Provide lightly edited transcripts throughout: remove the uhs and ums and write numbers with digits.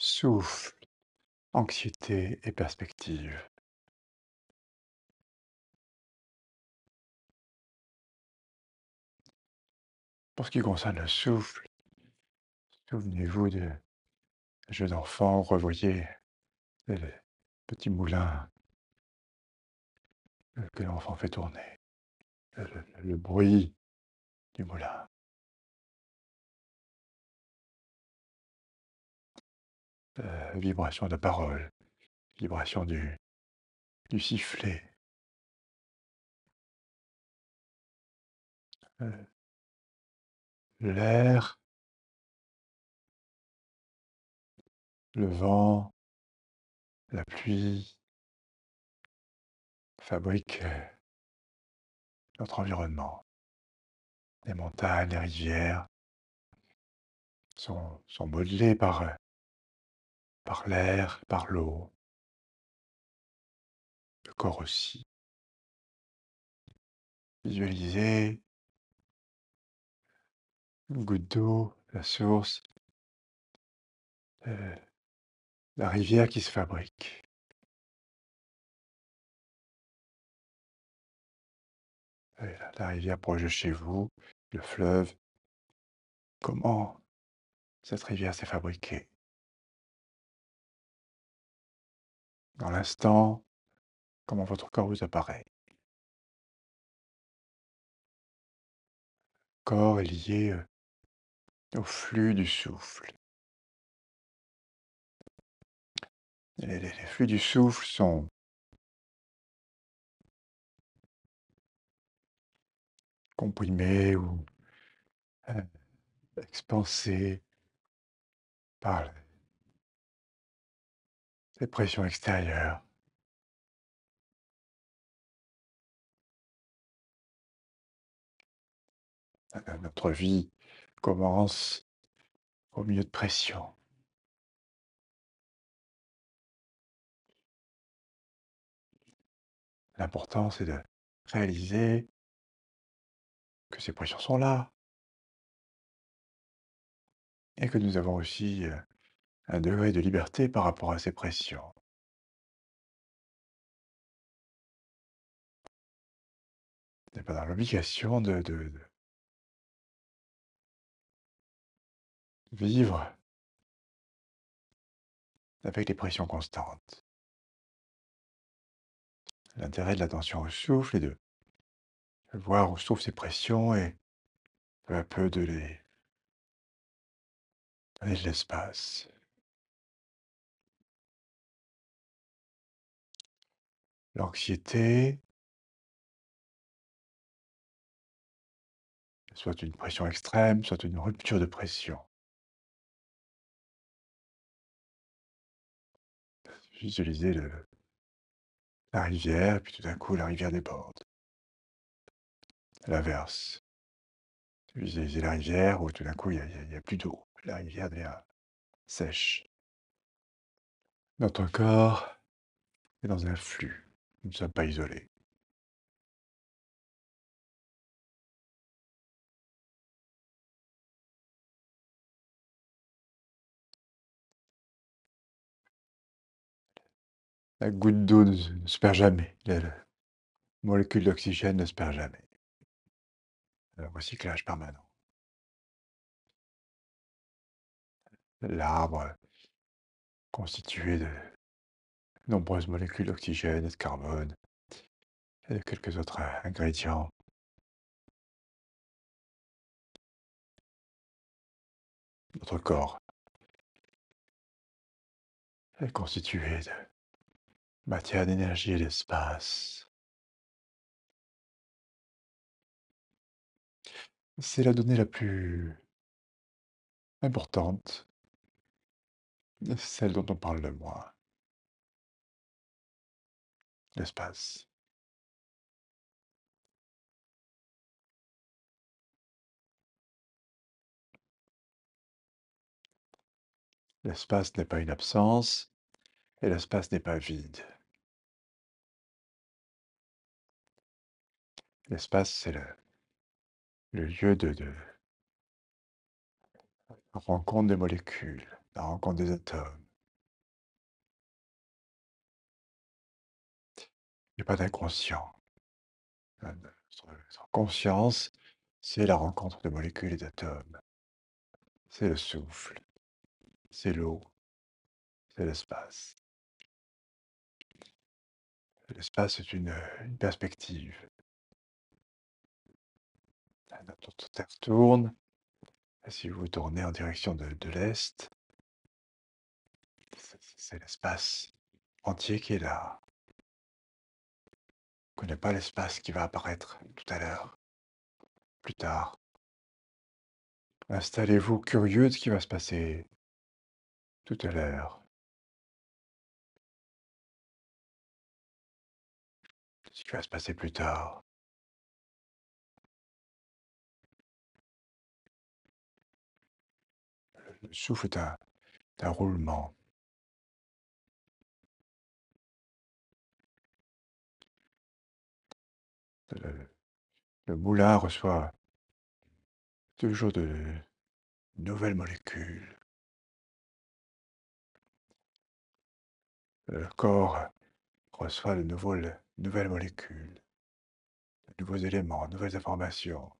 Souffle, anxiété et perspective. Pour ce qui concerne le souffle, souvenez-vous de jeux d'enfant, revoyez le petit moulin que l'enfant fait tourner, le bruit du moulin, vibration de la parole, vibration du sifflet, euh, l'air, le vent, la pluie fabriquent notre environnement. Les montagnes, les rivières sont modelées par l'air, par l'eau, le corps aussi. Visualisez une goutte d'eau, la source, euh, la rivière qui se fabrique. La rivière proche de chez vous, le fleuve. Comment cette rivière s'est fabriquée? Dans l'instant, comment votre corps vous apparaît? Le corps est lié au flux du souffle. Les flux du souffle sont comprimés ou euh, expansés par les pressions extérieures. Notre vie commence au milieu de pression. L'important, c'est de réaliser que ces pressions sont là et que nous avons aussi un degré de liberté par rapport à ces pressions. On n'est pas dans l'obligation de vivre avec des pressions constantes. L'intérêt de l'attention au souffle est de voir où se trouvent ces pressions et peu à peu de les donner de l'espace. L'anxiété, soit une pression extrême, soit une rupture de pression. Visualisez la rivière, et puis tout d'un coup, la rivière déborde. L'inverse. Visualisez la rivière où tout d'un coup, il y a plus d'eau. La rivière devient sèche. Notre corps est dans un flux. Nous ne sommes pas isolés. La goutte d'eau ne se perd jamais. La molécule d'oxygène ne se perd jamais. Un recyclage permanent. L'arbre, constitué de nombreuses molécules d'oxygène et de carbone, et de quelques autres ingrédients. Notre corps est constitué de matière, d'énergie et d'espace. C'est la donnée la plus importante, celle dont on parle le moins, l'espace. L'espace n'est pas une absence, et l'espace n'est pas vide. L'espace, c'est le lieu de la rencontre des molécules, la rencontre des atomes. Il n'y a pas d'inconscient. Notre conscience, c'est la rencontre de molécules et d'atomes. C'est le souffle, c'est l'eau, c'est l'espace. L'espace est une perspective. Notre Terre tourne, et si vous tournez en direction de l'Est, c'est l'espace entier qui est là. On ne connaît pas l'espace qui va apparaître tout à l'heure, plus tard. Installez-vous curieux de ce qui va se passer tout à l'heure, de ce qui va se passer plus tard. Le souffle est un roulement. Le, le moulin reçoit toujours de nouvelles molécules. Le corps reçoit de nouvelles molécules, de nouveaux éléments, de nouvelles informations.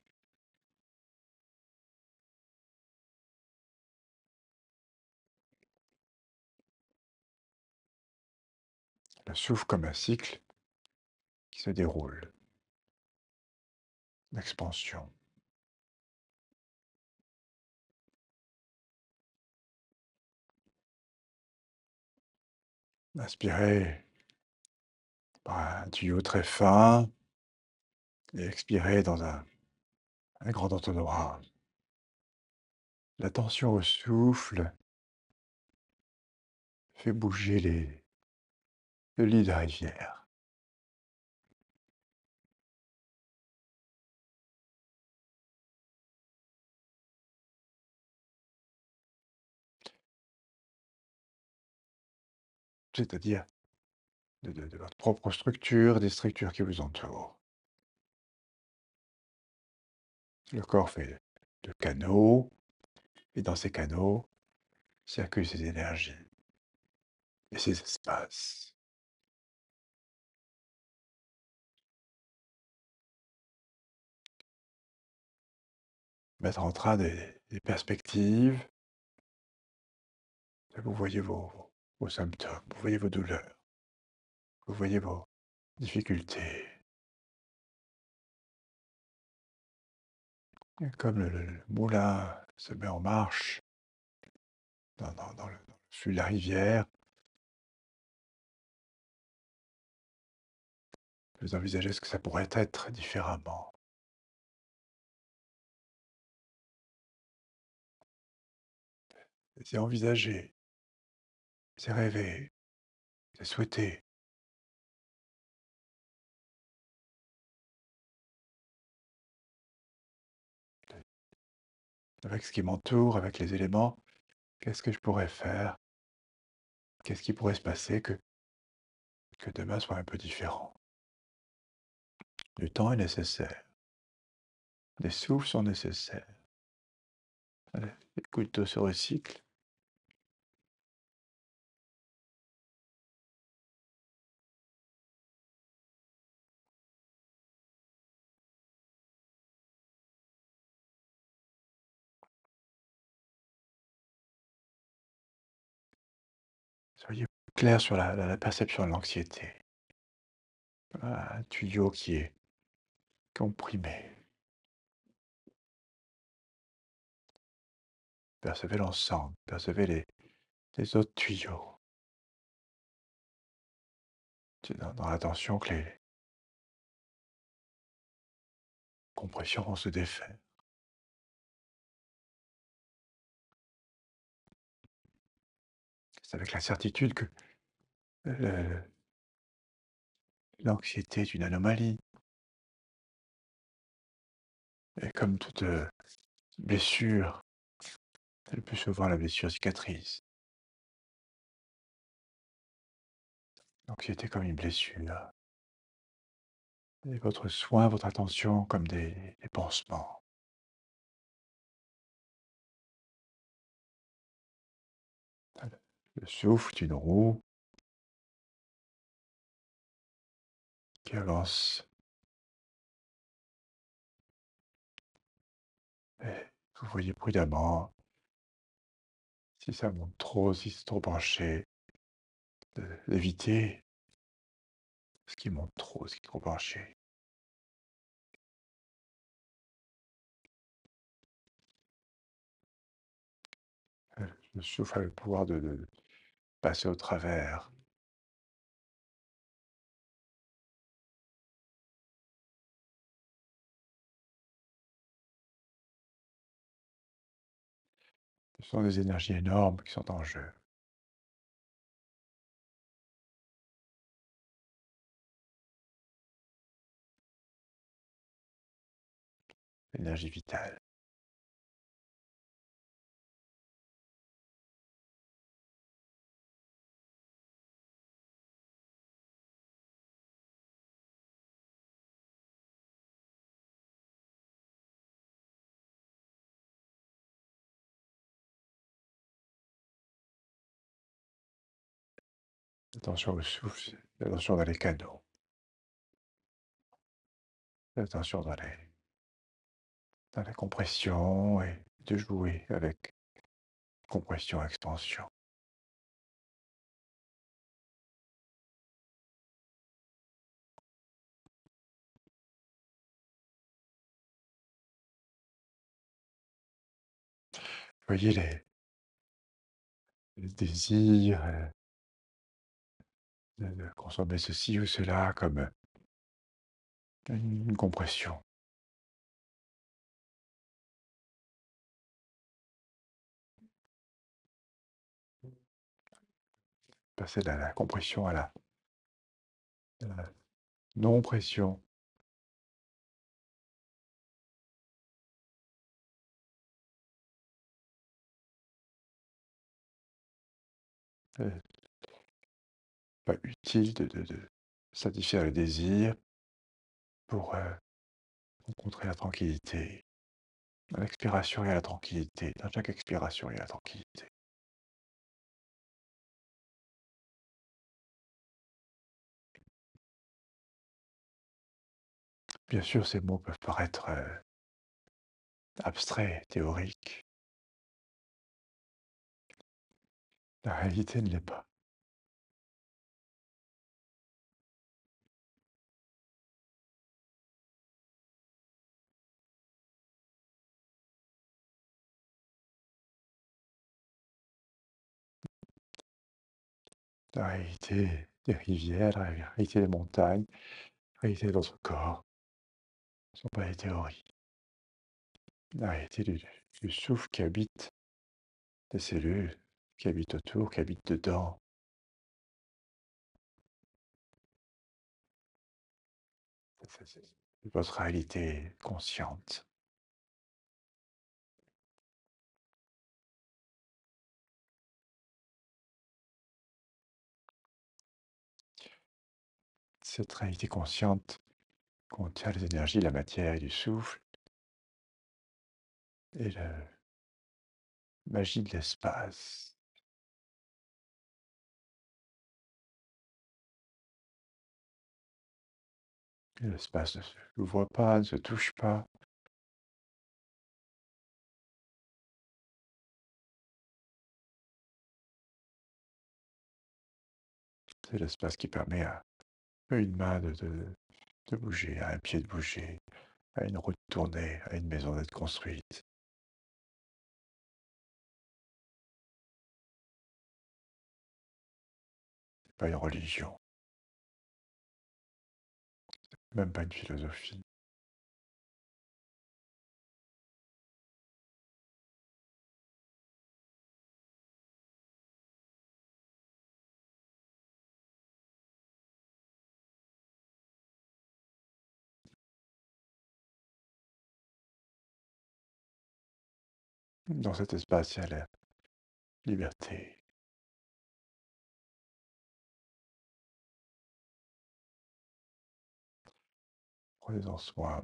Le souffle comme un cycle qui se déroule, l'expansion. Inspirez par un tuyau très fin et expirez dans un grand entonnoir. L'attention au souffle fait bouger le lit de la rivière. C'est-à-dire de votre propre structure, des structures qui vous entourent. Le corps fait de canaux, et dans ces canaux circulent ces énergies et ces espaces. Mettre en train des perspectives, vous voyez vos symptômes, vous voyez vos douleurs, vous voyez vos difficultés. Et comme le moulin se met en marche dans le flux de la rivière, vous envisagez ce que ça pourrait être différemment. C'est envisager, c'est rêver, c'est souhaiter. Avec ce qui m'entoure, avec les éléments, qu'est-ce que je pourrais faire? Qu'est-ce qui pourrait se passer que demain soit un peu différent? Du temps est nécessaire. Des souffles sont nécessaires. Les couteaux se recyclent. Soyez clair sur la perception de l'anxiété. Un tuyau qui est comprimé. Percevez l'ensemble, percevez les autres tuyaux. C'est dans l'attention que les compressions vont se défaire. C'est avec la certitude que le- l'anxiété est une anomalie. Et comme toute blessure, le plus souvent la blessure cicatrise. L'anxiété comme une blessure. Et votre soin, votre attention comme des pansements. Le souffle est une roue. qui avance. Et vous voyez prudemment si ça monte trop, si c'est trop penché, d'éviter ce qui monte trop, ce qui est trop penché. Le souffle a le pouvoir de passer au travers. Ce sont des énergies énormes qui sont en jeu. L'énergie vitale. Attention au souffle, attention dans les canaux, attention dans la compression et de jouer avec compression, expansion. Voyez les désirs de consommer ceci ou cela comme une compression. Passer de la compression à la non-pression. Euh, Pas utile de satisfaire le désir pour rencontrer la tranquillité. À l'expiration, il y a la tranquillité. Dans chaque expiration, il y a la tranquillité. Bien sûr, ces mots peuvent paraître abstraits, théoriques. La réalité ne l'est pas. La réalité des rivières, la réalité des montagnes, la réalité de notre corps ne sont pas des théories. La réalité du souffle qui habite des cellules, qui habite autour, qui habite dedans, c'est votre réalité consciente. Cette réalité consciente contient les énergies, la matière et du souffle et la magie de l'espace. Et l'espace ne s'ouvre pas, ne se touche pas. C'est l'espace qui permet à une main de bouger, à un pied de bouger, à une roue de tourner, à une maison d'être construite. C'est pas une religion, même pas une philosophie. Dans cet espace, il y a la liberté. Prenez en soin.